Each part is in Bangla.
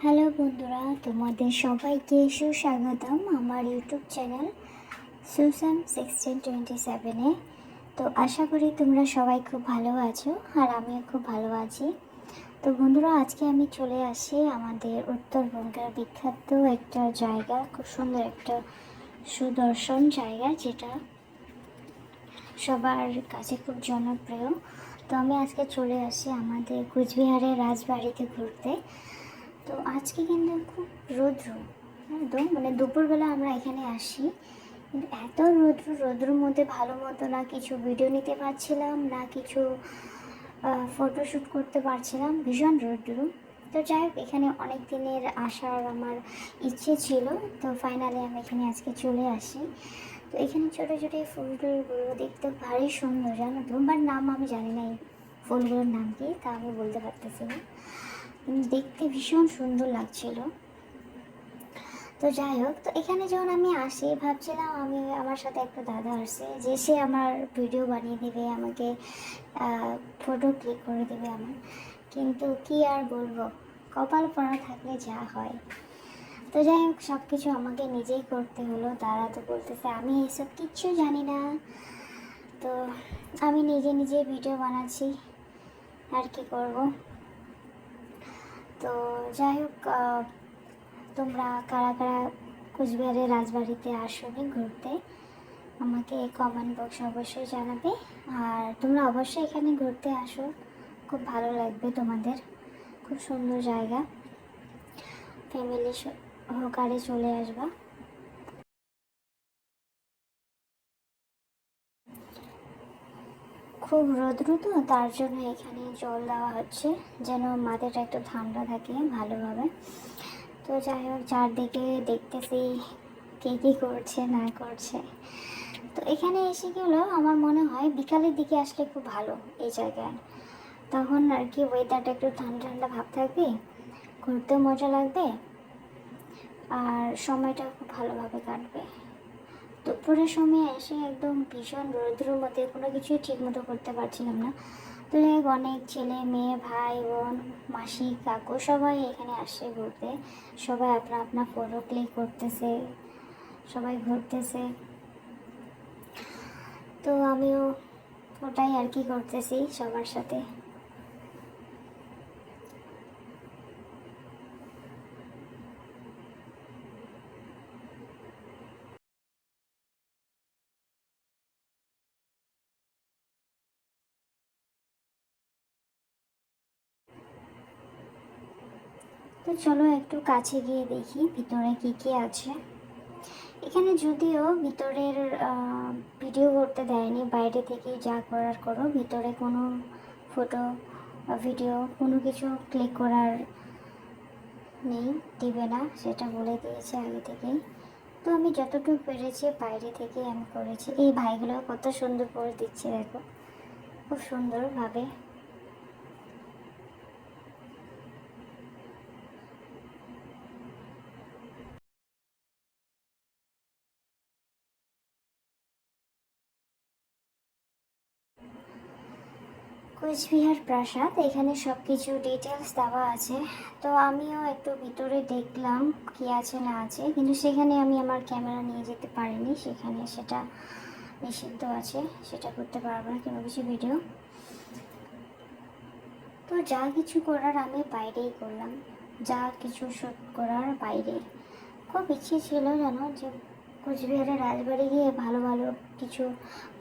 হ্যালো বন্ধুরা, তোমাদের সবাইকে সুস্বাগতম আমার ইউটিউব চ্যানেল সুসান 1627-এ। তো আশা করি তোমরা সবাই খুব ভালো আছো আর আমিও খুব ভালো আছি। তো বন্ধুরা, আজকে আমি চলে আসি আমাদের উত্তরবঙ্গের বিখ্যাত একটা জায়গা, খুব সুন্দর একটা সুদর্শন জায়গা, যেটা সবার কাছে খুব জনপ্রিয়। তো আমি আজকে চলে আসি আমাদের কুচবিহারের রাজবাড়িতে ঘুরতে। তো আজকে কিন্তু খুব রৌদ্র, একদম মানে দুপুরবেলা আমরা এখানে আসি, কিন্তু এত রৌদ্রের মধ্যে ভালো মতো না কিছু ভিডিও নিতে পারছিলাম, না কিছু ফটোশ্যুট করতে পারছিলাম, ভীষণ রৌদ্র। তো যাই হোক, এখানে অনেক দিনের আসার আমার ইচ্ছে ছিল, তো ফাইনালি আমি এখানে আজকে চলে আসি। তো এখানে ছোটো ছোটো ফুলগুলো দেখতে ভারী সুন্দর, জানো তো, বাট নাম আমি জানি না এই ফুলগুলোর নাম কি, তা আমি বলতে পারতেছি না। দেখতে ভীষণ সুন্দর লাগছিল। তো যাই হোক, তো এখানে যখন আমি আসি ভাবছিলাম আমি আমার সাথে একটা দাদা আসছে, যে সে আমার ভিডিও বানিয়ে দেবে, আমাকে ফটো ক্লিক করে দেবে আমার। কিন্তু কি আর বলবো, কপাল পড়া থাকলে যা হয়। তো যাই হোক, সব কিছু আমাকে নিজেই করতে হলো। দাদা তো বলতেছে আমি এসব কিচ্ছু জানি না, তো আমি নিজে নিজে ভিডিও বানাচ্ছি, আর কি করব। তো যাই হোক, তোমরা কারা কারা কুচবিহারের রাজবাড়িতে আসবে ঘুরতে, আমাকে কমেন্ট বক্সে অবশ্যই জানাবে। আর তোমরা অবশ্যই এখানে ঘুরতে আসো, খুব ভালো লাগবে তোমাদের, খুব সুন্দর জায়গা, ফ্যামিলি সহকারে চলে আসবা। খুব রৌদ্র, তো তার জন্য এখানে জল দেওয়া হচ্ছে, যেন মাথাটা একটু ঠান্ডা থাকে ভালোভাবে। তো যাই হোক, চারদিকে দেখতেছি কে কী করছে না করছে। তো এখানে এসে গেলেও আমার মনে হয় বিকালের দিকে আসলে খুব ভালো এই জায়গায়, তখন আর কি ওয়েদারটা একটু ঠান্ডা ঠান্ডা ভাব থাকবে, ঘুরতেও মজা লাগবে, আর সময়টা খুব ভালোভাবে কাটবে। দুপুরের সময় এসে একদম ভীষণ রৌদ্রের মধ্যে কোনো কিছুই ঠিক মতো করতে পারছিলাম না। তো অনেক ছেলে মেয়ে ভাই বোন মাসি কাকু সবাই এখানে আসে ঘুরতে, সবাই আপনা আপনা ফটো ক্লিক করতেছে, সবাই ঘুরতেছে। তো আমিও ওটাই আর কি করতেছি সবার সাথে। তো চলো একটু কাছে গিয়ে দেখি ভিতরে কি কি আছে। এখানে যদিও ভিতরের ভিডিও করতে দেয়নি, বাইরে থেকে যা করার করো, ভিতরে কোনো ফটো ভিডিও কোনো কিছু ক্লিক করার নেই, দিবে না, সেটা বলে দিয়েছে আগে থেকেই। তো আমি যতটুকু পেরেছি বাইরে থেকে আমি করেছি। এই ভাইগুলো কত সুন্দর করে দিচ্ছে, দেখো, খুব সুন্দরভাবে। কোচবিহার প্রাসাদ, এখানে সব কিছু ডিটেলস দেওয়া আছে। তো আমিও একটু ভিতরে দেখলাম কি আছে না আছে, কিন্তু সেখানে আমি আমার ক্যামেরা নিয়ে যেতে পারিনি, সেখানে সেটা নিষিদ্ধ আছে, সেটা করতে পারবো না কোনো কিছু ভিডিও। তো যা কিছু করার আমি বাইরেই করলাম, যা কিছু শ্যুট করার বাইরে। খুব ইচ্ছে ছিল জানো, যে কোচবিহারের রাজবাড়ি গিয়ে ভালো ভালো কিছু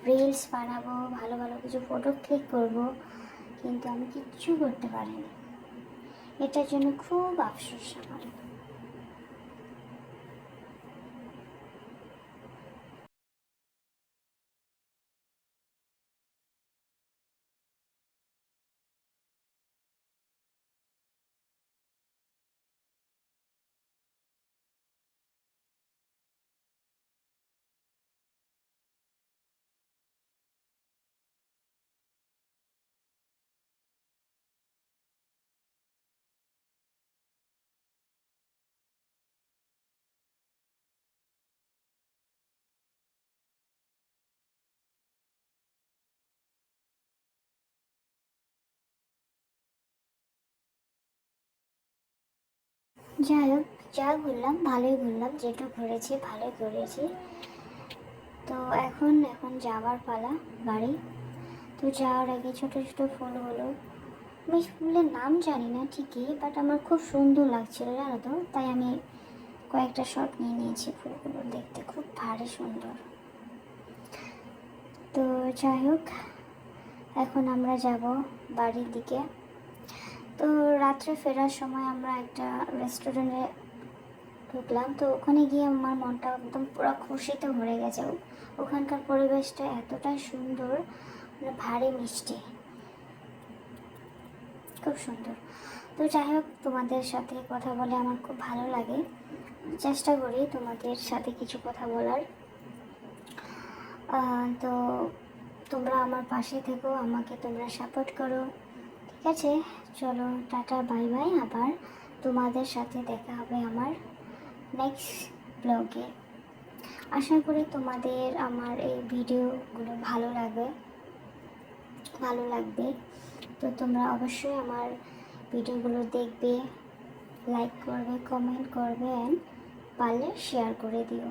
রিলস বানাবো, ভালো ভালো কিছু ফটো ক্লিক করব, কিন্তু আমি কিচ্ছু করতে পারিনি। এটার জন্য খুব আফসোস আমার। যাই হোক, যা ঘুরলাম ভালোই ঘুরলাম, যেটুকু ঘুরেছি ভালোই ঘুরেছি। তো এখন এখন যাওয়ার পালা বাড়ি। তো যাওয়ার আগে ছোটো ছোটো ফুলগুলো, আমি ফুলের নাম জানি না ঠিকই, বাট আমার খুব সুন্দর লাগছিল জানো তো, তাই আমি কয়েকটা শট নিয়ে নিয়েছি। ফুলগুলো দেখতে খুব ভারী সুন্দর। তো যাই হোক, এখন আমরা যাব বাড়ির দিকে। তো রাত্রে ফেরার সময় আমরা একটা রেস্টুরেন্টে ঢুকলাম। তো ওখানে গিয়ে আমার মনটা একদম পুরো খুশিতে ভরে গেছে। ওখানকার পরিবেশটা এতটাই সুন্দর, মানে ভারী মিষ্টি, খুব সুন্দর। তো যাই হোক, তোমাদের সাথে কথা বলে আমার খুব ভালো লাগে। চেষ্টা করি তোমাদের সাথে কিছু কথা বলার। তো তোমরা আমার পাশে থেকো, আমাকে তোমরা সাপোর্ট করো, ঠিক আছে? চলো, টাটা বাই বাই। আবার তোমাদের সাথে দেখা হবে আমার নেক্সট ব্লগে। আশা করি তোমাদের আমার এই ভিডিওগুলো ভালো লাগবে। তো তোমরা অবশ্যই আমার ভিডিওগুলো দেখবে, লাইক করবে, কমেন্ট করবে, অ্যান্ড পারলে শেয়ার করে দিও।